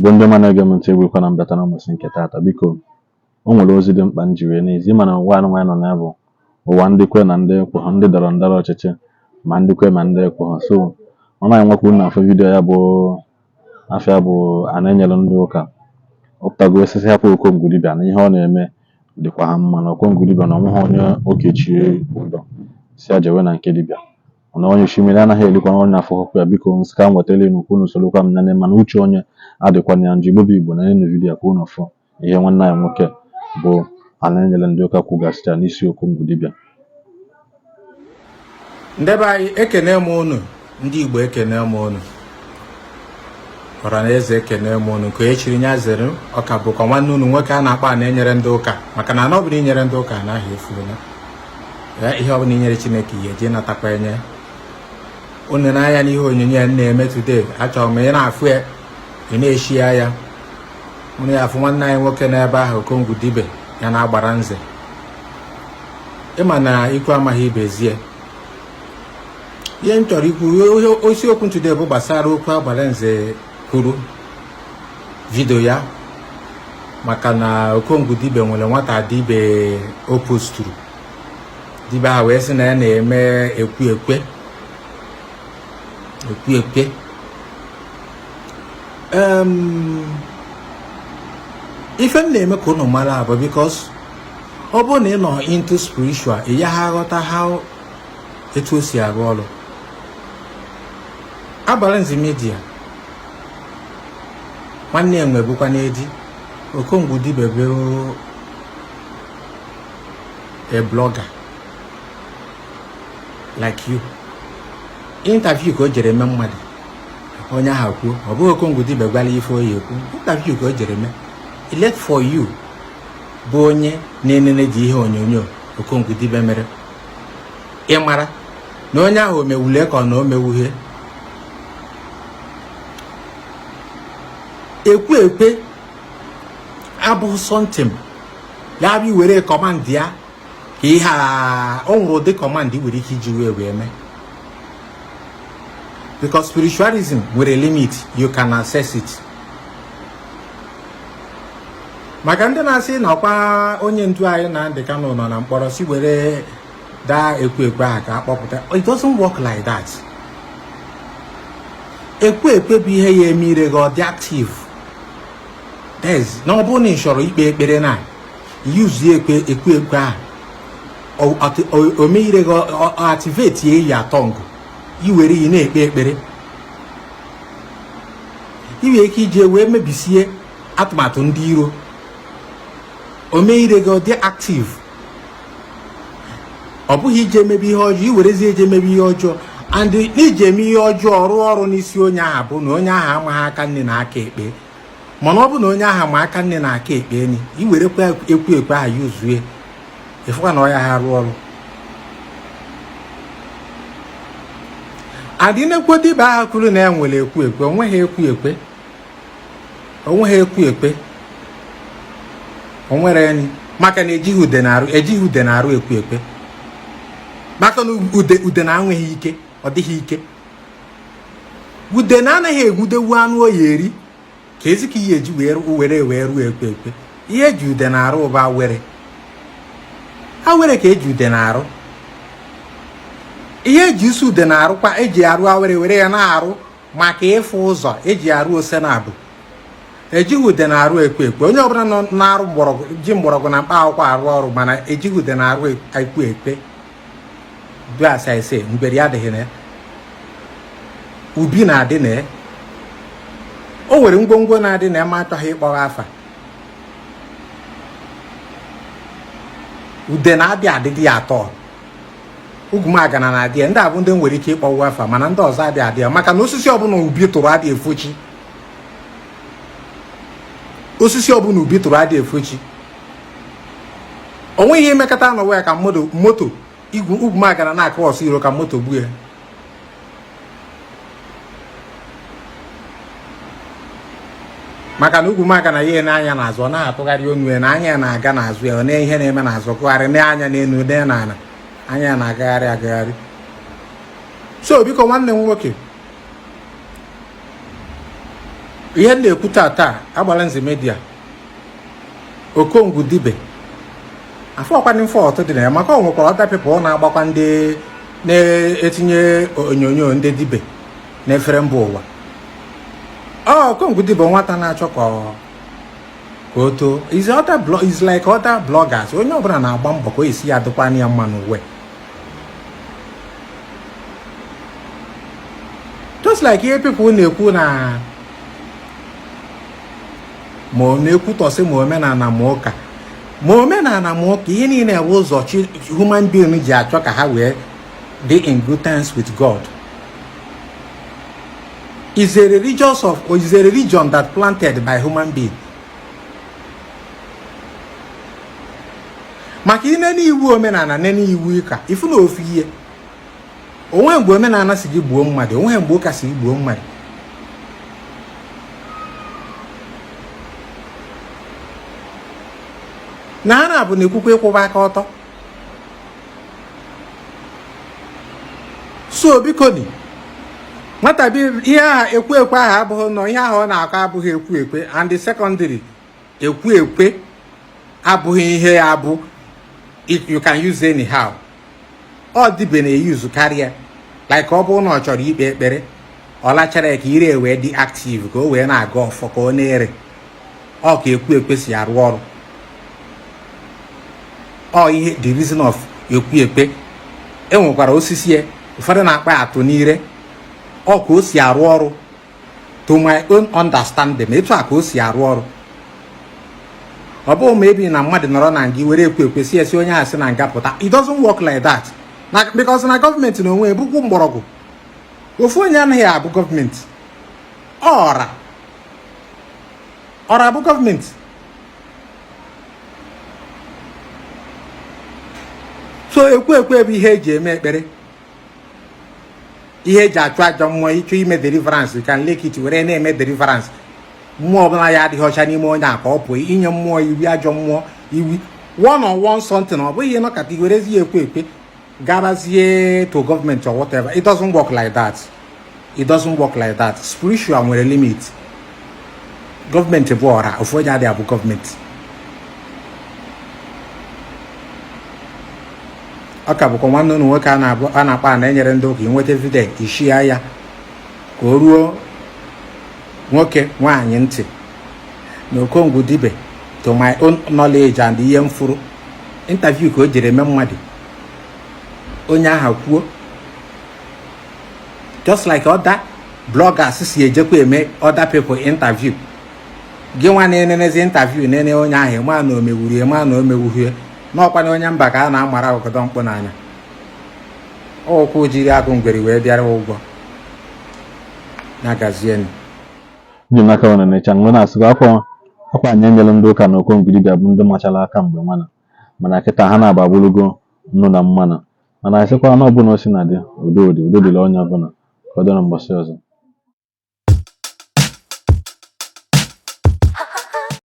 Igbo ndị ma na-ege m ntị egwekwa na mbata na mbọsị nke taata, biko o nwere ozi dị mkpa m ji wee n'ezi mana ụwa anụ nọ na bụ ụwa ndị kwe na ndị ekwe ha, ndị dọrọ ndọrọ ọchịchị ma ndị kwe ma ndị ekwe ha. So ọ naghị nwekwa unu afọ vidiyo ya bụ afịa bụ a na-enyere ndị ụka ọpụtago osisi hapụ Okongwu Dibia na ihe ọ na-eme dịkwa ha mma na Okongwu Dibia na onweghị onye okechie ụdọ si ajewe na nke dibịa na onye osimiri anaghị elikwa na onye afọ ọkụ ya. Biko nsị ka m wetara enu ka unu sorokwa m nene mana uche onye adịkwana ya njọ. Igbo bụ Igbo na enu vidiyo ka unu fọ ihe nwanne anyị nwoke bụ a na-enyere ndị ụka kwugasịcha n'isi Okongwu Dibia. Ndị be anyị ekene m unu, ndị Igbo ekene m unu, ọra na eze ekene m unu ka echiri nya zere ọka bụkwa nwanne unu nwoke a na-akpa na-enyere ndị ụka, maka na ọ bụrụ inyere ndị ụka anaghị efula ya ihe ọ bụla inyere Chineke ihe je natakwa enye unu n'anya n'ihe onyonyo na-eme today. Achọrọ m ị na-afụ ya ị na-eshi ya unu ya afụ nwanne anyị nwoke n'ebe ahụ Okongwu Dibia ya na-agbara nze. Ịma na ikwu amaghị ibezie ihe m chọrọ ikwu isiokwu today bụ gbasara okwu agbara nze kwuru vidio ya, maka na Okongwu Dibia nwere nwata dibia o posturu dibia ha wee sị na ya na-eme ekwu ekwe. Ife m na-eme ka unu mara abụ because ọ bụrụ na ị nọ into spiritual ị ya ha ghọta ha etu o si arụ ọrụ. Agbara nze media nwanne enwe bụkwa n'edi Okongwu Dibia bụ a blogger like you. Interview ka o jere eme mmadụ onye ahụ kwuo ọ bụghị Okongwu Dibia gwala ife oyi ekwu. Interview ka o jere eme elect for you bụ onye na-enene ji ihe onyonyo Okongwu Dibia mere. Ị mara na onye ahụ omewule ka ọ na omewuhe ekwu ekwe abụ something ya bụ were command ya ka ihe a o nwere ụdị command were ike iji wee mee, because spiritualism nwere limit, you can access it. Maka ndị na-asị na ọkwa onye ndu anyị na ndị Kano nọ na mkpọrọ si were daa ekwu ekwe ahụ ka akpọpụta, it doesn't work like that. Ekwu ekwe bụ ihe ya eme ire gị ọ dị active. Na ọ bụrụ na ị chọrọ ikpe ekpere na use ekwu ekwe ahụ o mee ire gị activate ya eyi atọngụ iwere iyi na-ekpe ekpere, iwe ike ije wee mebisie atụmatụ ndị iro. O mee ire gị ọ dị active, ọ bụghị ije emebe ihe ọjọọ iwerezie eje emebe ihe ọjọọ. And n'iji eme ihe ọjọọ rụọ ọrụ n'isi onye ahụ bụ na onye ahụ amaghị aka nne na aka ekpe, mana ọ bụ na onye ahụ ma aka nne na aka ekpe enyi iwerekwa ekwu ekwe ahụ yuzue ịfụkwa na ọ ya ha rụọ ọrụ. Adị na-ekwu dibia ahụ kwuru na ya nwere ekwu ekwe, onweghị ekwu ekwe, o nwere enyi maka na ejighị ude na-arụ ekwu ekwe, maka na ude na-anweghị ike, ọ dịghị ike. Ude na-anaghị egwudewu anụ oyi eri ka ezi ka ihe eji were ruo ekwe ekwe. Ihe eji ude na-arụ ụba awere ka eji ude na-arụ. Ihe eji isi ude na-arụkwa eji arụ awere were ya na-arụ maka ịfụ ụzọ eji arụ ose na abụ. Ejighị ude na-arụ ekwe ekwe. Onye ọbụla nọ na-arụ mgbọrọgwụ na mkpa akwụkwọ arụ ọrụ, mana ejighị ude na-arụ ekwe ekwe bụ asa ise mgberi adịghị na ya, ubi na-adị na ya, o nwere ngwongwo na-adị na ya ma achọghị ịkpọrọ afa. Ude na-adị adịdị ya atọ, ugwumagana na-adị ya. Ndị abụ ndị nwere ike ịkpọwa afa, mana ndị ọzọ adị adị ya, maka na osisi ọbụla ubi tụrụ adị efochi. Osisi ọbụla ubi tụrụ adị efochi. O nweghị ihe mmekọta n'ụwa ya ka moto ugwumagana na-akụ ọsọ iro ka moto gbuo ya. Maka na ugwumagana ya n'anya n'azụ ọ na-atụgharị onu ya na anya ya na-aga n'azụ ya, ọ na ihe na-eme n'azụ kụgharị n'anya n'enu dị n'ala, anya ya na-agagharị. So biko nwanne m nwoke ihe na-ekwu taa agbala nze media Okongwu Dibia afọkwana mfe ọtụ dị na ya maka ọ nwekwara ọda pepụ ọ na-agbakwa ndị na-etinye onyonyo ndị dibe n'efere mba ụwa. Okongwu Dibia nwata na-achọ ka o too is like other bloggers. Onye ọbụla na-agba mbọ ka o esi ya dịkwa ya mma n'uwe. Just like ihe people na-ekwu na ma ọ na-ekwutọsị ma omenala ma ụka. Ma omenala ma ụka ihe niile bụ ụzọ human being ji achọ ka ha wee dị in good terms with God. Is a religion that planted by human being. Maka ine n'iwu omenala nene iwu ịka ifu na ofu ihe. Onwe mgbe omenala si gị gbuo mmadụ, onwe mgbe ụka si gị gbuo mmadụ. Na ha na-abụ na-ekwukwa ịkwụba aka ọtọ. So biko ni nwata bi ihe aha ekwe aha abụghị nọ ihe ahụ ọ na-akọ abụghị ekwe and the secondary ekwe abụghị ihe abụ you can use anyhow. Ọ Dibia na-eyuzu karịa like ọ bụrụ na ọ chọrọ ikpe ekpere ọ lachara ka ire wee dị active ka o wee na-aga ọfọ ka ọ na-ere ọ ka ekwe si arụ ọrụ. Ọ ihe the reason of ekwe enwekwara osisi ya ụfọdụ na-akpa atụ n'ire ọ ka o si arụ ọrụ to my own understanding etu a ka o si arụ ọrụ. Ọ bụghị ma ebi na mmadụ nọrọ na nga were ekwe si esi onye asị na nga pụta. It doesn't work like that because na gọọmenti na onwe ebukwu mgbọrọgwụ ofu onye anaghị abụ gọọmenti ọra bụ gọọmenti. So ekwe bụ ihe eji eme ekpere, ihe eji achụ ajọ mmụọ ịchọ ime deliverance ka nlekiti were na-eme deliverance. Mmụọ ọbụla ya adịghị ọcha n'ime onye a ka ọ pụọ inye mmụọ iwi ajọ mmụọ iwi one on one something. Ọ bụghị ihe nọkata iwerezi ekwe gabazie to gọọmenti or whatever. It doesn't work like that. It doesn't work like that. Spiritual nwere limit. Gọọmenti bụ ọra ofu onye adịghị abụ gọọmenti. Ọ ka bụkwa nwanne ụnụ nwoke a na-akpa na-enyere ndị ụka inweta evidence Ishi ya ka o ruo nwoke nwaanyị ntị na Okongwu Dibia to my own knowledge and ihe mfuru interview ka o jere eme mmadụ onye aha kwuo just like other bloggers si ejekwa eme other people interview. Gị nwa na-enenezi interview nene onye ahụ ma na omewurie ma na omewuhie n'ọkwa na onye mba ka a na-amara ogodo mkpụ n'anya ọkụ jiri agụ ngwere wee bịara ụgwọ na-agazie ndị n'aka wana na-echa mgbe na-asịgo akwa anyị enyere ndị ụka na Okongwu Dibia bụ ndị machala aka mgbe mana kịta ha na-agbabulugo nnu na mmanụ mana asịkwa na ọbụna o si na dị udo dịla onye ọbụla ka ọ dịrị mbọsị ọzọ.